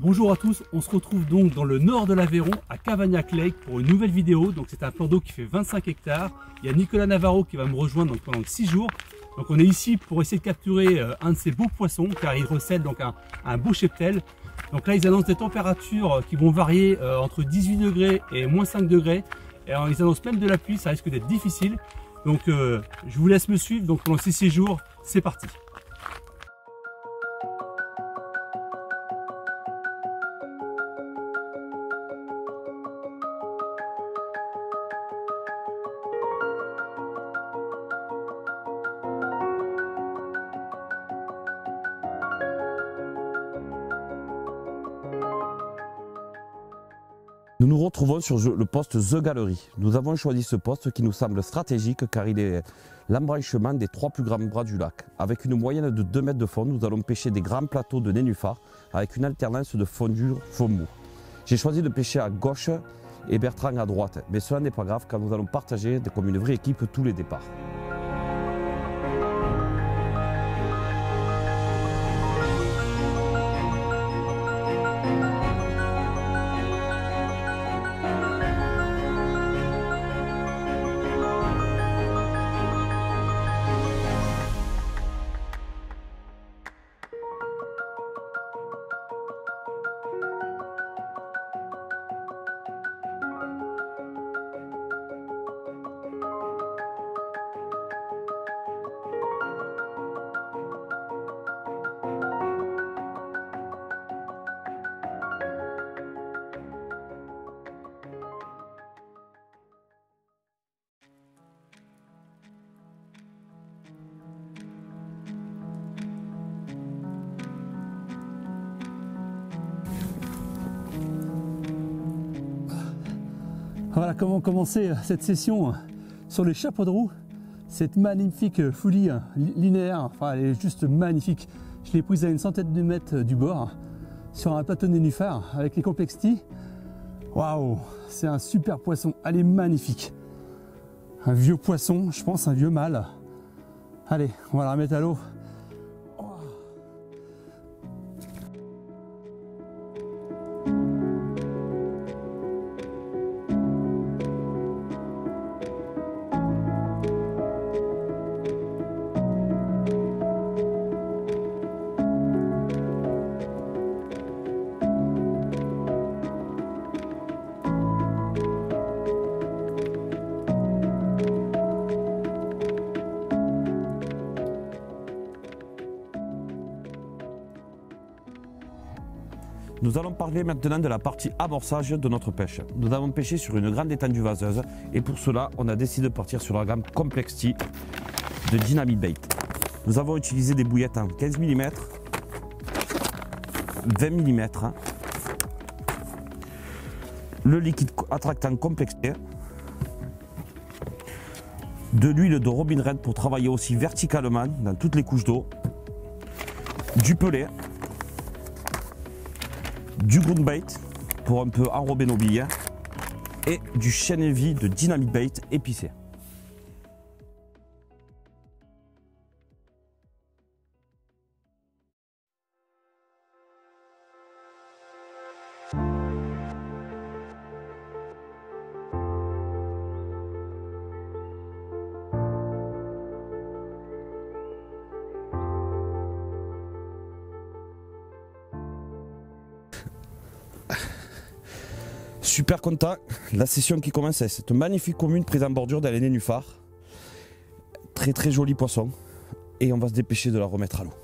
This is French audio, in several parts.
Bonjour à tous, on se retrouve donc dans le nord de l'Aveyron, à Cavagnac Lake, pour une nouvelle vidéo. Donc c'est un plan d'eau qui fait 25 hectares. Il y a Nicolas Navarro qui va me rejoindre donc pendant 6 jours. Donc on est ici pour essayer de capturer un de ces beaux poissons, car il recèle donc un beau cheptel. Donc là ils annoncent des températures qui vont varier entre 18 degrés et moins 5 degrés. Et alors, ils annoncent même de la pluie, ça risque d'être difficile. Donc je vous laisse me suivre, donc pendant ces 6 jours, c'est parti. Nous nous retrouvons sur le poste The Gallery. Nous avons choisi ce poste qui nous semble stratégique car il est l'embranchement des 3 plus grands bras du lac. Avec une moyenne de 2 mètres de fond, nous allons pêcher des grands plateaux de nénuphars avec une alternance de fond dur, fond mou. J'ai choisi de pêcher à gauche et Bertrand à droite, mais cela n'est pas grave car nous allons partager comme une vraie équipe tous les départs. Voilà comment commencer cette session sur les chapeaux de roue. Cette magnifique foulie linéaire, enfin elle est juste magnifique. Je l'ai prise à une centaine de mètres du bord sur un plateau de nénuphar avec les complexity. Waouh, c'est un super poisson, elle est magnifique. Un vieux poisson, je pense un vieux mâle. Allez, on va la remettre à l'eau. Nous allons parler maintenant de la partie amorçage de notre pêche. Nous avons pêché sur une grande étendue vaseuse et pour cela, on a décidé de partir sur la gamme Complexity de Dynamite Bait. Nous avons utilisé des bouillettes en 15 mm, 20 mm, le liquide attractant Complexity, de l'huile de Robin Red pour travailler aussi verticalement dans toutes les couches d'eau, du pelet, du ground bait pour un peu enrober nos billes et du chêne heavy de Dynamite Bait épicé. Super content, la session qui commence avec cette magnifique commune prise en bordure dans les nénuphars. Très joli poisson et on va se dépêcher de la remettre à l'eau.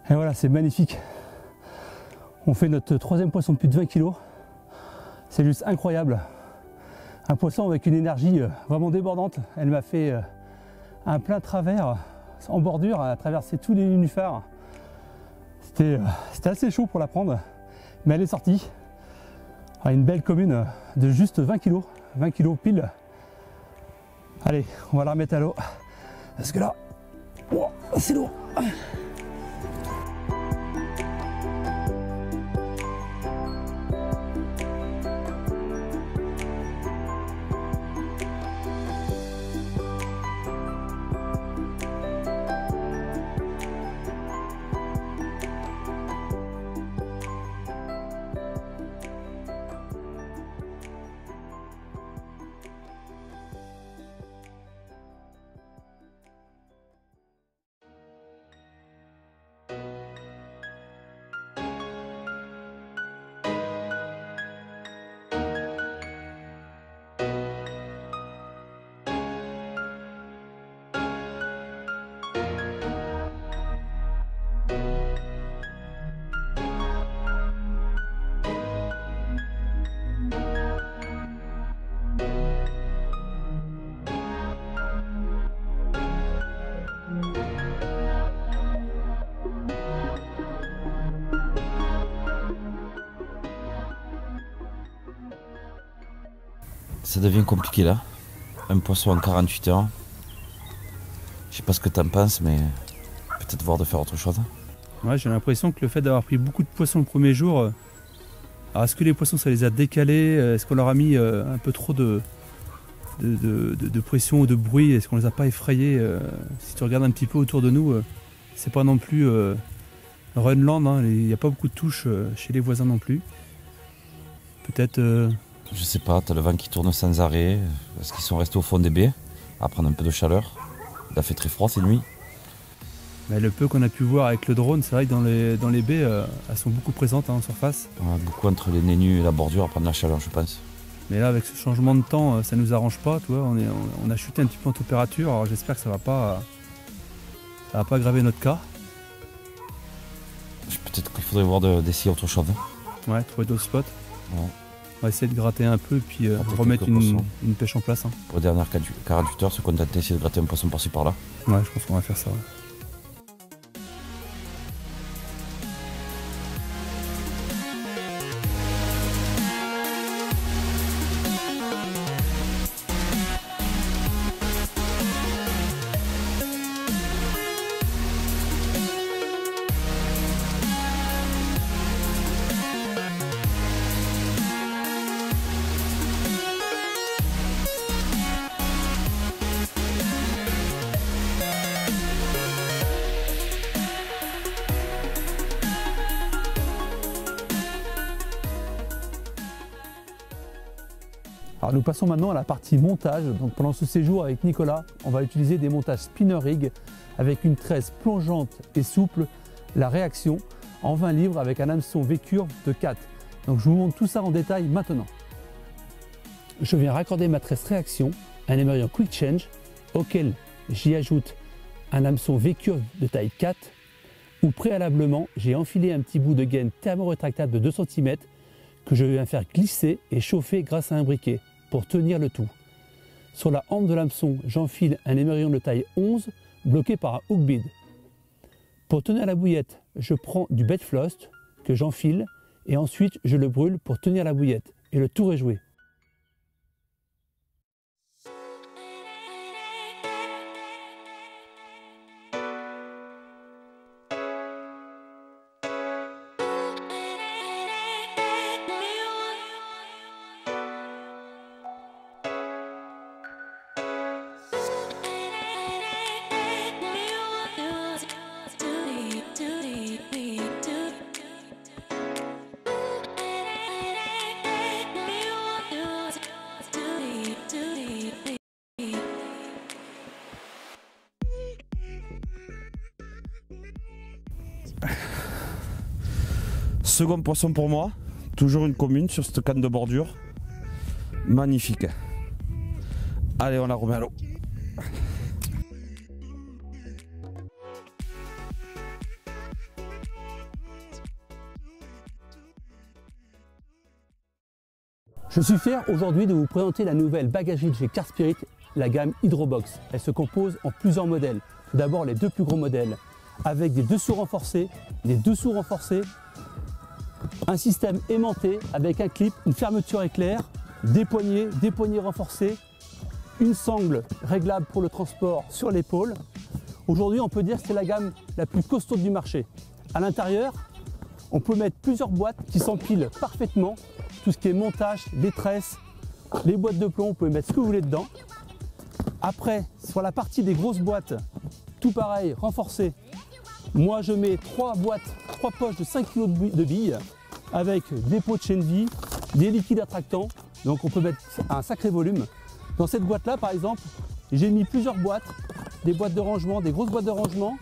Et voilà, c'est magnifique. On fait notre troisième poisson de plus de 20 kg. C'est juste incroyable. Un poisson avec une énergie vraiment débordante. Elle m'a fait un plein travers en bordure, à traverser tous les nénuphars. C'était assez chaud pour la prendre, mais elle est sortie. Une belle commune de juste 20 kg. 20 kg pile. Allez, on va la remettre à l'eau. Parce que là, oh, c'est lourd. Ça devient compliqué là. Un poisson en 48 heures. Je sais pas ce que tu en penses, mais peut-être voir de faire autre chose. Ouais, j'ai l'impression que le fait d'avoir pris beaucoup de poissons le premier jour, alors est-ce que les poissons ça les a décalés? Est-ce qu'on leur a mis un peu trop de pression ou de bruit? Est-ce qu'on les a pas effrayés? Si tu regardes un petit peu autour de nous, c'est pas non plus Runland, hein, il n'y a pas beaucoup de touches chez les voisins non plus. Peut-être... Je sais pas, t'as le vent qui tourne sans arrêt. Est-ce qu'ils sont restés au fond des baies à prendre un peu de chaleur? Il a fait très froid ces nuits. Mais le peu qu'on a pu voir avec le drone, c'est vrai que dans les baies, elles sont beaucoup présentes en surface. Ouais, beaucoup entre les nénus et la bordure à prendre la chaleur, je pense. Mais là, avec ce changement de temps, ça nous arrange pas. Tu vois, on a chuté un petit peu en température. Alors j'espère que ça va pas aggraver notre cas. Peut-être qu'il faudrait voir d'essayer autre chose. Ouais, trouver d'autres spots. Ouais. On va essayer de gratter un peu et puis remettre une pêche en place. Hein. Pour les dernières 48 heures, se contenter d'essayer de gratter un poisson par-ci par-là. Ouais, je pense qu'on va faire ça. Ouais. Alors nous passons maintenant à la partie montage. Donc pendant ce séjour avec Nicolas, on va utiliser des montages spinner rig avec une tresse plongeante et souple, la réaction en 20 livres avec un hameçon V-curve de 4. Donc je vous montre tout ça en détail maintenant. Je viens raccorder ma tresse réaction à un émerillon Quick Change auquel j'y ajoute un hameçon V-curve de taille 4 où préalablement j'ai enfilé un petit bout de gaine thermorétractable de 2 cm que je viens faire glisser et chauffer grâce à un briquet pour tenir le tout. Sur la hampe de l'hameçon, j'enfile un émerillon de taille 11 bloqué par un hook bead. Pour tenir la bouillette, je prends du bed floss que j'enfile et ensuite je le brûle pour tenir la bouillette et le tour est joué. Second poisson pour moi, toujours une commune sur cette canne de bordure. Magnifique. Allez, on la remet à l'eau. Je suis fier aujourd'hui de vous présenter la nouvelle bagagerie de chez Car Spirit, la gamme Hydrobox. Elle se compose en plusieurs modèles. Tout d'abord les deux plus gros modèles avec des dessous renforcés, un système aimanté avec un clip, une fermeture éclair, des poignées renforcées, une sangle réglable pour le transport sur l'épaule. Aujourd'hui, on peut dire que c'est la gamme la plus costaud du marché. À l'intérieur, on peut mettre plusieurs boîtes qui s'empilent parfaitement. Tout ce qui est montage, les tresses, les boîtes de plomb, vous pouvez mettre ce que vous voulez dedans. Après, sur la partie des grosses boîtes, tout pareil, renforcé. Moi, je mets 3 poches de 5 kg de billes avec des pots de chaîne vie, des liquides attractants. Donc, on peut mettre un sacré volume. Dans cette boîte-là, par exemple, j'ai mis plusieurs boîtes, des boîtes de rangement, des grosses boîtes de rangement,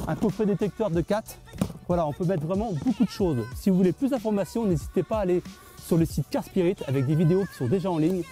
un coffret détecteur de 4. Voilà, on peut mettre vraiment beaucoup de choses. Si vous voulez plus d'informations, n'hésitez pas à aller sur le site Car Spirit avec des vidéos qui sont déjà en ligne.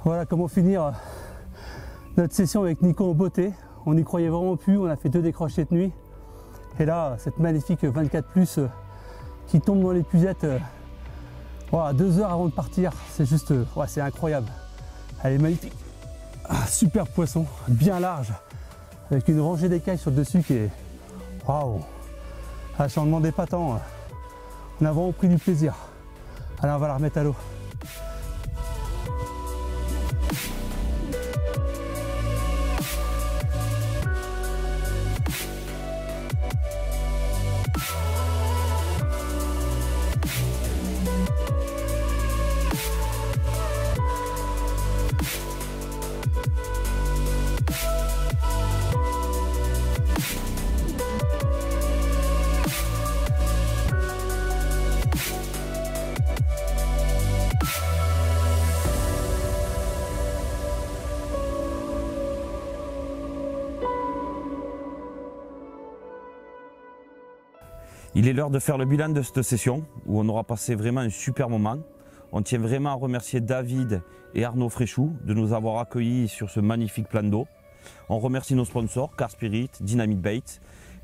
Voilà comment finir notre session avec Nico en beauté. On n'y croyait vraiment plus, on a fait 2 décroches cette nuit. Et là, cette magnifique 24+ qui tombe dans l'épuisette voilà, 2 heures avant de partir. C'est juste, ouais, c'est incroyable. Elle est magnifique. Ah, super poisson, bien large, avec une rangée d'écailles sur le dessus qui est... Waouh! Ah, je n'en demandais pas tant. On a vraiment pris du plaisir. Allez, on va la remettre à l'eau. Il est l'heure de faire le bilan de cette session où on aura passé vraiment un super moment. On tient vraiment à remercier David et Arnaud Fréchou de nous avoir accueillis sur ce magnifique plan d'eau. On remercie nos sponsors, Car Spirit, Dynamite Bait.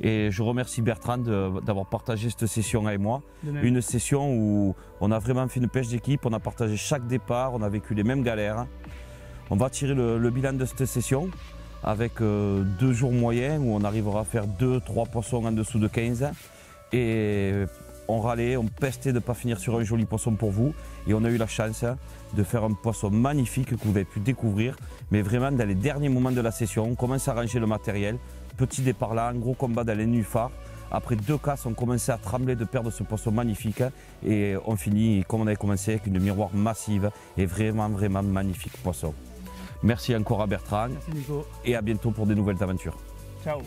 Et je remercie Bertrand d'avoir partagé cette session avec moi. Une session où on a vraiment fait une pêche d'équipe, on a partagé chaque départ, on a vécu les mêmes galères. On va tirer le bilan de cette session avec 2 jours moyens où on arrivera à faire 2-3 poissons en dessous de 15. Et on râlait, on pestait de ne pas finir sur un joli poisson pour vous. Et on a eu la chance de faire un poisson magnifique que vous avez pu découvrir. Mais vraiment dans les derniers moments de la session, on commence à ranger le matériel. Petit départ là, un gros combat dans les nénuphars. Après 2 casses, on commençait à trembler de perdre ce poisson magnifique. Et on finit comme on avait commencé avec une miroir massive et vraiment magnifique poisson. Merci encore à Bertrand. Merci Nico. Et à bientôt pour de nouvelles aventures. Ciao.